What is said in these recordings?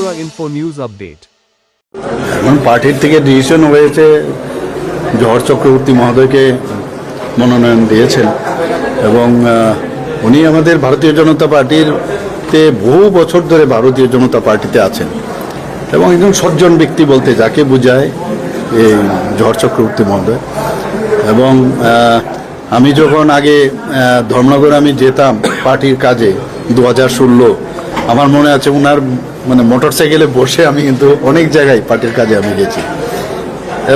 Bajra Info News Update. এখন পার্টির থেকে ডিসিশন হয়েছে জহর চক্রবর্তী মহোদয়কে মনোনয়ন দিয়েছেন এবং উনি আমাদের ভারতীয় জনতা পার্টিতে বহু বছর ধরে ভারতীয় জনতা পার্টিতে আছেন এবং একজন সজ্জন ব্যক্তি বলতে যাকে বোঝায় এই জহর চক্রবর্তী মহোদয়। এবং আমি যখন আগে ধর্মনগরে আমি যেতাম পার্টির কাজে 2016, আমার মনে আছে ওনার মানে মোটর সাইকেলে বসে আমি কিন্তু অনেক জায়গায় পার্টির কাজে আমি গেছি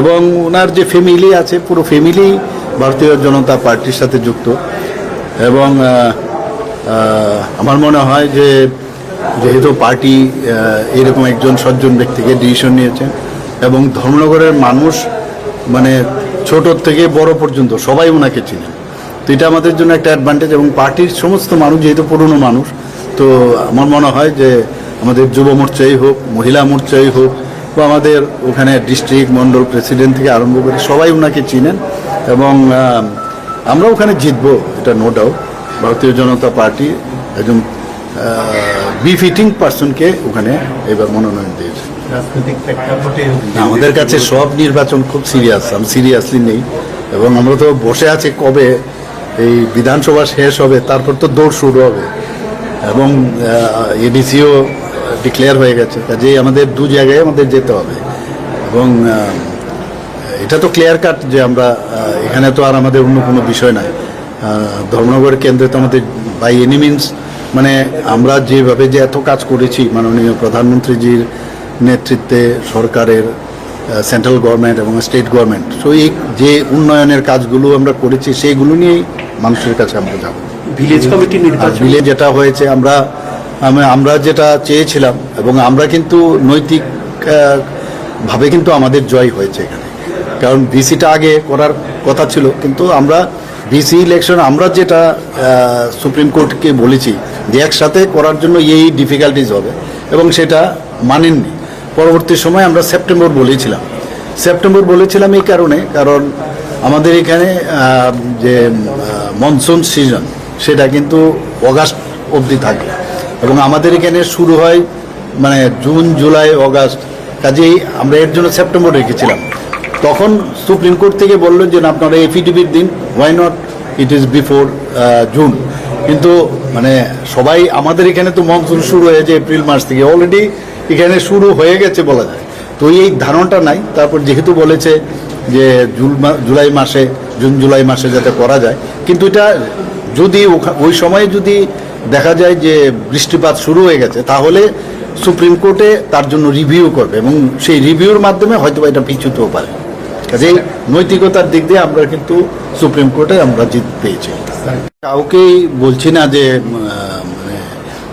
এবং ওনার যে ফ্যামিলি আছে পুরো ফ্যামিলি ভারতীয় জনতা পার্টির সাথে যুক্ত এবং আমার মনে হয় যে যেহেতু পার্টি এরকম একজন সজ্জন ব্যক্তিকে ডিসিশন নিয়েছেন এবং ধর্মনগরের মানুষ মানে ছোট থেকে বড় পর্যন্ত সবাই ওনাকে চিনেন, তো এটা আমাদের জন্য একটা অ্যাডভান্টেজ। এবং পার্টির সমস্ত মানুষ যেহেতু পুরনো মানুষ, তো আমার মনে হয় যে আমাদের যুব মোর্চাই হোক, মহিলা মোর্চাই হোক বা আমাদের ওখানে ডিস্ট্রিক্ট মন্ডল প্রেসিডেন্ট থেকে আরম্ভ করে সবাই ওনাকে চিনেন এবং আমরা ওখানে জিতবো, এটা নো ডাউট। ভারতীয় জনতা পার্টি একজন বিফিটিং পার্সনকে ওখানে এবার মনোনয়ন দিয়েছে। রাজনৈতিক প্রেক্ষাপটে আমাদের কাছে সব নির্বাচন খুব সিরিয়াস, আমি সিরিয়াসলি নেই এবং আমরা তো বসে আছি কবে এই বিধানসভা শেষ হবে, তারপর তো দৌড় শুরু হবে এবং এডিসিও ডিক্লেয়ার হয়ে গেছে, কাজেই আমাদের দু জায়গায় আমাদের যেতে হবে এবং এটা তো ক্লিয়ার কাট যে আমরা এখানে তো আর আমাদের অন্য কোনো বিষয় নাই। ধর্মনগর কেন্দ্রে তো আমাদের বাই এনি মিনস মানে আমরা যেভাবে যে এত কাজ করেছি মাননীয় প্রধানমন্ত্রীজির নেতৃত্বে সরকারের সেন্ট্রাল গভর্নমেন্ট এবং স্টেট গভর্নমেন্ট, সো এই যে উন্নয়নের কাজগুলো আমরা করেছি সেইগুলো নিয়েই মানুষের কাছে আমরা যাব। ভিলেজ কমিটি নির্বাচন ভিলেজ যেটা হয়েছে আমরা যেটা চেয়েছিলাম এবং আমরা কিন্তু নৈতিক ভাবে কিন্তু আমাদের জয় হয়েছে এখানে, কারণ ভিসিটা আগে করার কথা ছিল কিন্তু আমরা ভিসি ইলেকশন আমরা যেটা সুপ্রিম কোর্টকে বলেছি যে একসাথে করার জন্য এই ডিফিকাল্টিজ হবে এবং সেটা মানেননি। পরবর্তী সময় আমরা সেপ্টেম্বর বলেছিলাম এই কারণে, কারণ আমাদের এখানে যে মনসুন সিজন সেটা কিন্তু অগাস্ট অবধি থাকে এবং আমাদের এখানে শুরু হয় মানে জুন জুলাই অগাস্ট, কাজেই আমরা এর জন্য সেপ্টেম্বর রেখেছিলাম। তখন সুপ্রিম কোর্ট থেকে বললেন যে আপনারা এফিডেভিট দিন, why not it is before June, কিন্তু মানে সবাই আমাদের এখানে তো মনসুন শুরু হয়েছে এপ্রিল মাস থেকে, অলরেডি এখানে শুরু হয়ে গেছে বলা যায়, তো এই ধারণাটা নাই। তারপর যেহেতু বলেছে যে জুন জুলাই মাসে যাতে করা যায়, কিন্তু এটা যদি ওই সময়ে যদি দেখা যায় যে বৃষ্টিপাত শুরু হয়ে গেছে তাহলে সুপ্রিম কোর্টে তার জন্য রিভিউ করবে এবং সেই রিভিউর মাধ্যমে হয়তো এটা পিছুতেও পারে। কাজেই নৈতিকতার দিক দিয়ে আমরা কিন্তু সুপ্রিম কোর্টে আমরা জিত পেয়েছি। কাউকেই বলছি না যে মানে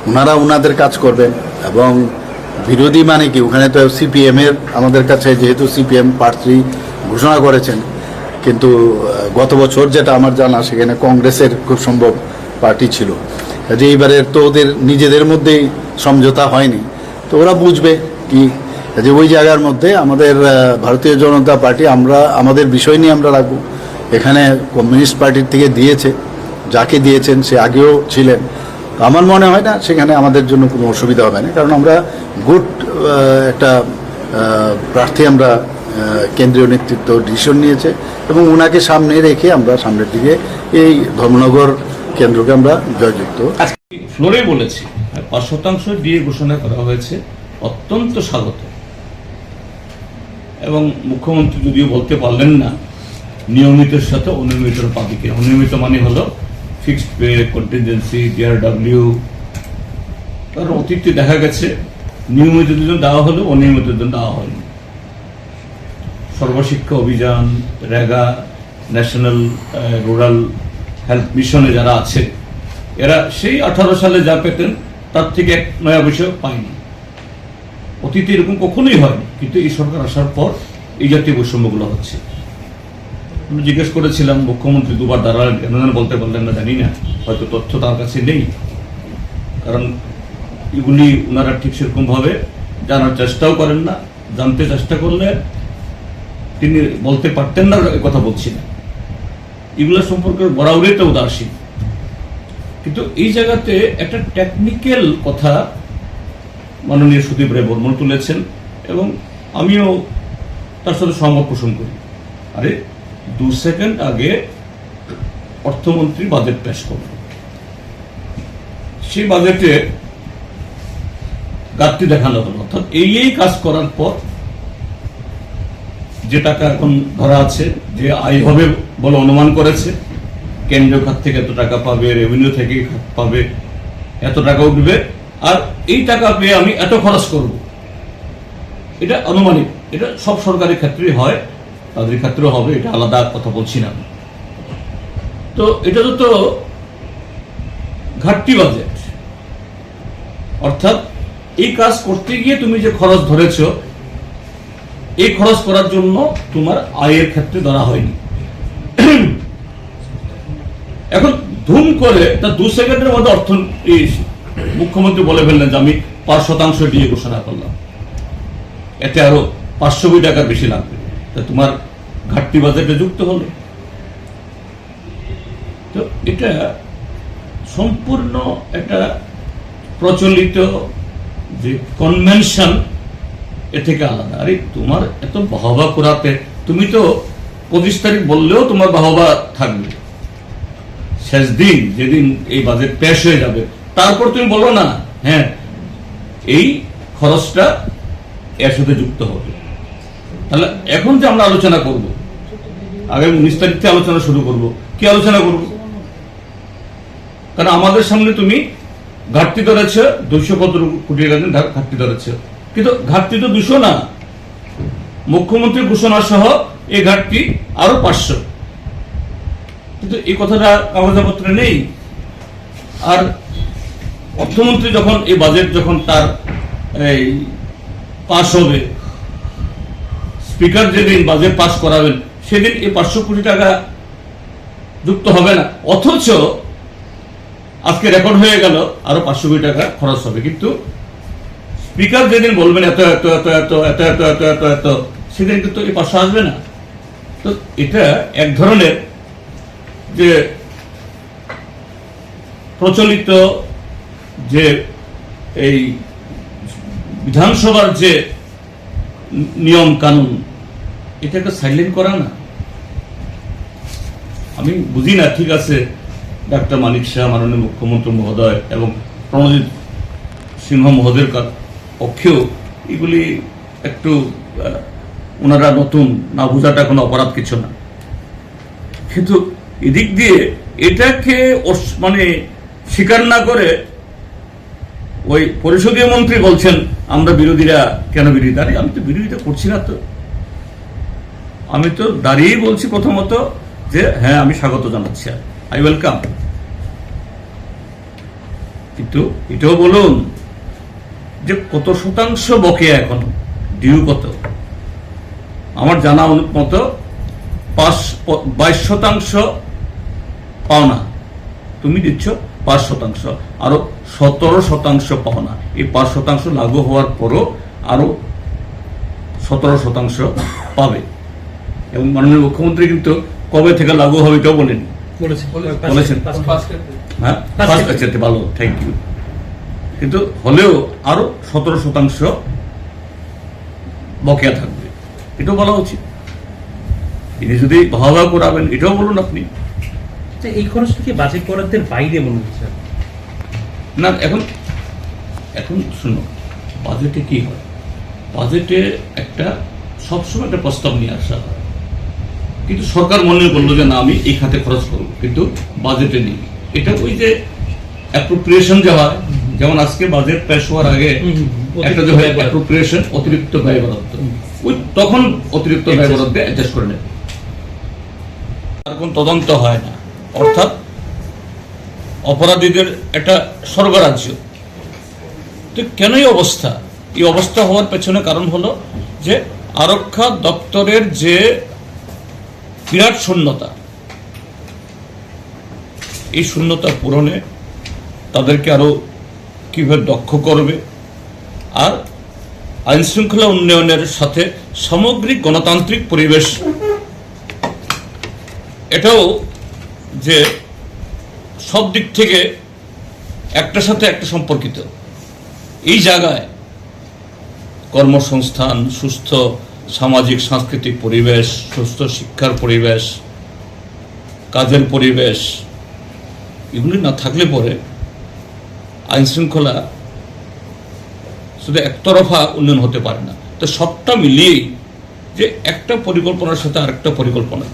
ওনারা ওনাদের কাজ করবেন এবং বিরোধী মানে কি ওখানে তো সিপিএমের আমাদের কাছে যেহেতু সিপিএম প্রার্থী ঘোষণা করেছেন, কিন্তু গত বছর যেটা আমার জানা সেখানে কংগ্রেসের খুব সম্ভব পার্টি ছিল, যে এইবারের তো ওদের নিজেদের মধ্যেই সমঝোতা হয়নি, তো ওরা বুঝবে কি যে ওই জায়গার মধ্যে আমাদের ভারতীয় জনতা পার্টি আমরা আমাদের বিষয় নিয়ে আমরা রাখবো। এখানে কমিউনিস্ট পার্টির থেকে দিয়েছে, যাকে দিয়েছেন সে আগেও ছিলেন, আমার মনে হয় না সেখানে আমাদের জন্য কোনো অসুবিধা হবে না, কারণ আমরা গুড একটা প্রার্থী আমরা কেন্দ্রীয় নেতৃত্ব ডিসিশন নিয়েছে এবং ওনাকে সামনে রেখে আমরা সামনের দিকে এই ধর্মনগর কেন্দ্রকে আমরা জয়যুক্ত। ফ্লোরে বলেছি 5% দিয়ে ঘোষণা করা হয়েছে, অত্যন্ত স্বাগত। এবং মুখ্যমন্ত্রী যদিও বলতে পারলেন না নিয়মিতের সাথে অনিয়মিতের পাবিকে, অনিয়মিত মানে হলো ফিক্সড পে, কন্টিনজেন্সি, ডিআরডব্লিউ। কারণ অতীতে দেখা গেছে নিয়মিত জন্য দেওয়া হলো, অনিয়মিত জন্য দেওয়া হয়নি। সর্বশিক্ষা অভিযান, রেগা, ন্যাশনাল রুরাল হেলথ মিশনে যারা আছে এরা সেই 18 সালে যা পেতেন তার থেকে এক নয়া বিষয় পায়নি। অতীতে এরকম কখনোই হয়নি, কিন্তু এই সরকার আসার পর এই জাতীয় বৈষম্যগুলো হচ্ছে। আমি জিজ্ঞেস করেছিলাম মুখ্যমন্ত্রী দুবার দাঁড়ালেন, কেন বলতে পারলেন না জানি না, হয়তো তথ্য তার কাছে নেই, কারণ এগুলি ওনারা ঠিক সেরকমভাবে জানার চেষ্টাও করেন না, জানতে চেষ্টা করলে তিনি বলতে পারতেন না, কথা বলছি না। এগুলো সম্পর্কে বরাবরই উদাসীন, কিন্তু এই জায়গাতে একটা টেকনিক্যাল কথা মাননীয় সুদীপ রায় বর্মন তুলেছেন এবং আমিও তার সাথে সহমত পোষণ করি। আরে 2 সেকেন্ড আগে অর্থমন্ত্রী বাজেট পেশ করলেন, সেই বাজেটে ঘাটতি দেখানো হলো, অর্থাৎ এই কাজ করার পর যে টাকা এখন ধরা আছে, যে আয় হবে বলে অনুমান করেছে, কেন্দ্রীয় খাত থেকে এত টাকা পাবে, রেভিনিউ থেকে পাবে এত টাকা উঠবে, আর এই টাকা পেয়ে আমি এত খরচ করব, এটা আনুমানিক। এটা সব সরকারি ক্ষেত্রেই হয়, তাদের ক্ষেত্রেও হবে, এটা আলাদা কথা বলছি না। তো এটা তো ঘাটতি বাজেট, অর্থাৎ এই কাজ করতে গিয়ে তুমি যে খরচ ধরেছ, এই খরচ করার জন্য তোমার আয়ের ক্ষেত্রে ধরা হয়নি। এখন ধুম করে তার 2 সেকেন্ডের মধ্যে মুখ্যমন্ত্রী বলে ফেললেন যে আমি 5% দিয়ে ঘোষণা করলাম, এতে আরো 500 কোটি টাকার বেশি লাগবে, তা তোমার ঘাটতি বাজেটে যুক্ত হলো। তো এটা সম্পূর্ণ একটা প্রচলিত যে কনভেনশন, এ থেকে আলাদা। আরে তোমার এত বাহবা করাতে, তুমি তো 25 তারিখ বললেও তোমার বাহবা থাকবে, শেষ দিন যেদিন এই বাজেট পেশ হয়ে যাবে তারপর তুমি বলো না হ্যাঁ এই খরচটা এর সাথে যুক্ত হবে। তাহলে এখন যে আমরা আলোচনা করব, আগামী 19 তারিখ থেকে আলোচনা শুরু করব, কি আলোচনা করব? কারণ আমাদের সামনে তুমি ঘাটতি ধরেছে 200 কোটি টাকা ঘাটতি ধরেছে, কিন্তু ঘাটতি তো 200 না, মুখ্যমন্ত্রী ঘোষণা সহ এই ঘাটতি আরো 500, কিন্তু এই কথাটা কাগজপত্রে নেই। আর অর্থমন্ত্রী যখন এই বাজেট যখন তার এই পাশ হবে, স্পিকার যেদিন বাজেট পাস করাবেন সেদিন এই 500 কোটি টাকা যুক্ত হবে না, অথচ আজকে রেকর্ড হয়ে গেল আরো 500 কোটি টাকা খরচ হবে, কিন্তু স্পিকার যেদিন বলবেন এত এত এত এত এত এত এত এত এত সেদিন কিন্তু এই 500 আসবে না। তো এটা এক ধরনের যে প্রচলিত যে এই বিধানসভার যে নিয়ম কানুন, এটাকে সাইলেন্ট করা না। আমি বুঝি না, ঠিক আছে ডাক্তার মানিক শাহ মাননীয় মুখ্যমন্ত্রী মহোদয় এবং প্রণজিৎ সিংহ মহোদয়ের পক্ষেও এগুলি একটু ওনারা নতুন, না বোঝাটা কোনো অপরাধ কিছু না, কিন্তু এদিক দিয়ে এটাকে মানে স্বীকার না করে ওই পরিষদীয় মন্ত্রী বলছেন আমরা বিরোধীরা কেন বিরোধিতা। আরে আমি তো বিরোধিতা করছি না, তো আমি তো দাঁড়িয়েই বলছি প্রথমত যে হ্যাঁ আমি স্বাগত জানাচ্ছি, আই ওয়েলকাম, কিন্তু এটাও বলুন যে কত শতাংশ বকেয়া এখন ডিউ কত? আমার জানা মতো 22% পাওনা, তুমি দিচ্ছ 5%, আরো 17% পাওনা। এই 5% লাগু হওয়ার পরও আরো 17% পাবে, এবং মাননীয় মুখ্যমন্ত্রী কিন্তু কবে থেকে লাগু হবে এটাও বলেন, বলেছেন হ্যাঁ, ভালো, থ্যাংক ইউ। কিন্তু হলেও আরো 17% বকেয়া থাকবে, এটাও বলা উচিত। তিনি যদি ভাবা করাবেন এটাও বলুন আপনি। এই খরচটা কি বাজেট বরাদ্দের বাইরে মনে হচ্ছে না? এখন শুনো, বাজেটে কি হয়, বাজেটে একটা সবসময় একটা প্রস্তাব নিয়ে আসা হয়, কিন্তু সরকার মনে করলো যে না আমি এই খাতে খরচ করবো, কিন্তু বাজেটে নেই। এটা ওই যে অ্যাপ্রোপ্রিয়েশন যে হয়, যেমন আজকে বাজেট পেশ হওয়ার আগে একটা যে হয় অ্যাপ্রোপ্রিয়েশন, অতিরিক্ত ব্যয় বরাদ্দ, ওই তখন অতিরিক্ত ব্যয় বরাদ্দে অ্যাডজাস্ট করে নেবে, আর কোন তদন্ত হয় না, অর্থাৎ অপরাধীদের একটা স্বর্গরাজ্য। তো কেন এই অবস্থা? এই অবস্থা হওয়ার পেছনে কারণ হলো যে আরক্ষা দপ্তরের যে বিরাট শূন্যতা, এই শূন্যতা পূরণে তাদেরকে আরো কিভাবে দক্ষ করবে, আর আইন শৃঙ্খলা উন্নয়নের সাথে সামগ্রিক গণতান্ত্রিক পরিবেশ, এটাও যে সব দিক থেকে একটার সাথে একটা সম্পর্কিত, এই জায়গায় কর্মসংস্থান, সুস্থ সামাজিক সাংস্কৃতিক পরিবেশ, সুস্থ শিক্ষার পরিবেশ, কাজের পরিবেশ, এগুলি না থাকলে পরে আইন শৃঙ্খলা শুধু একতরফা উন্নয়ন হতে পারে না। তো সবটা মিলিয়েই যে একটা পরিকল্পনার সাথে আরেকটা পরিকল্পনা,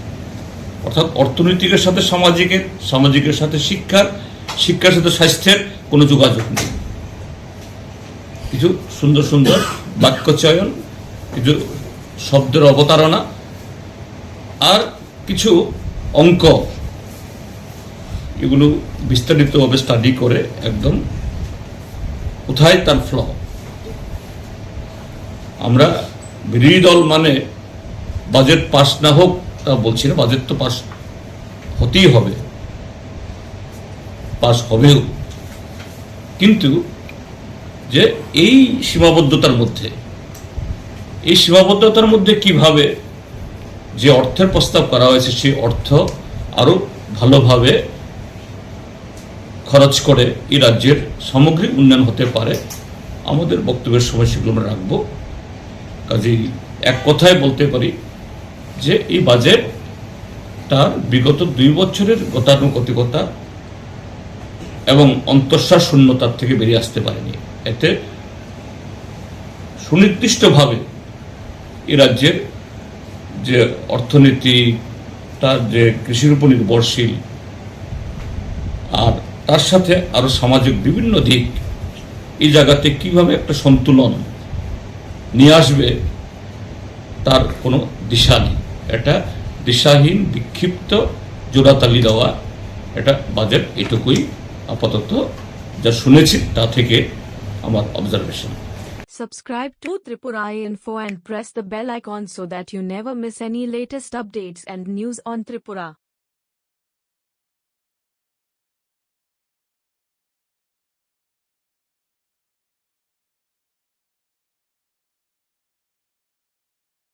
অর্থাৎ অর্থনৈতিকের সাথে সামাজিকের, সামাজিকের সাথে শিক্ষার, শিক্ষার সাথে স্বাস্থ্যের কোনো যোগাযোগ নেই। কিছু সুন্দর সুন্দর বাক্য চয়ন, কিছু শব্দের অবতারণা, আর কিছু অঙ্ক, এগুলো বিস্তারিতভাবে স্টাডি করে একদম কোথায় তার ফ্ল। আমরা বিরোধী দল মানে বাজেট পাস না হোক তা বলছি না, বাজেট তো পাস হতেই হবে, পাস হবেও, কিন্তু যে এই সীমাবদ্ধতার মধ্যে কিভাবে যে অর্থের প্রস্তাব করা হয়েছে সেই অর্থ আরো ভালোভাবে খরচ করে এই রাজ্যের সামগ্রিক উন্নয়ন হতে পারে, আমাদের বক্তব্যের সময় সেগুলো আমরা রাখবো। কাজেই এক কথায় বলতে পারি যে এই বাজেট তার বিগত 2 বছরের গতানুগতিকতা এবং অন্তঃসার শূন্যতার থেকে বেরিয়ে আসতে পারেনি। এতে সুনির্দিষ্টভাবে এই রাজ্যের যে অর্থনীতি, তার যে কৃষির উপর নির্ভরশীল, আর তার সাথে আরো সামাজিক বিভিন্ন দিক, এই জায়গাতে কিভাবে একটা সন্তুলন নিয়ে আসবে তার কোনো দিশা নেই। এটা দিশাহীন, বিক্ষিপ্ত, জোড়াতালি দেওয়া এটা বাজেট, এটুকুই আপাতত যা শুনেছি তা থেকে আমার observation. Subscribe to Tripura Info and press the bell icon so that you never miss any latest updates and news on Tripura.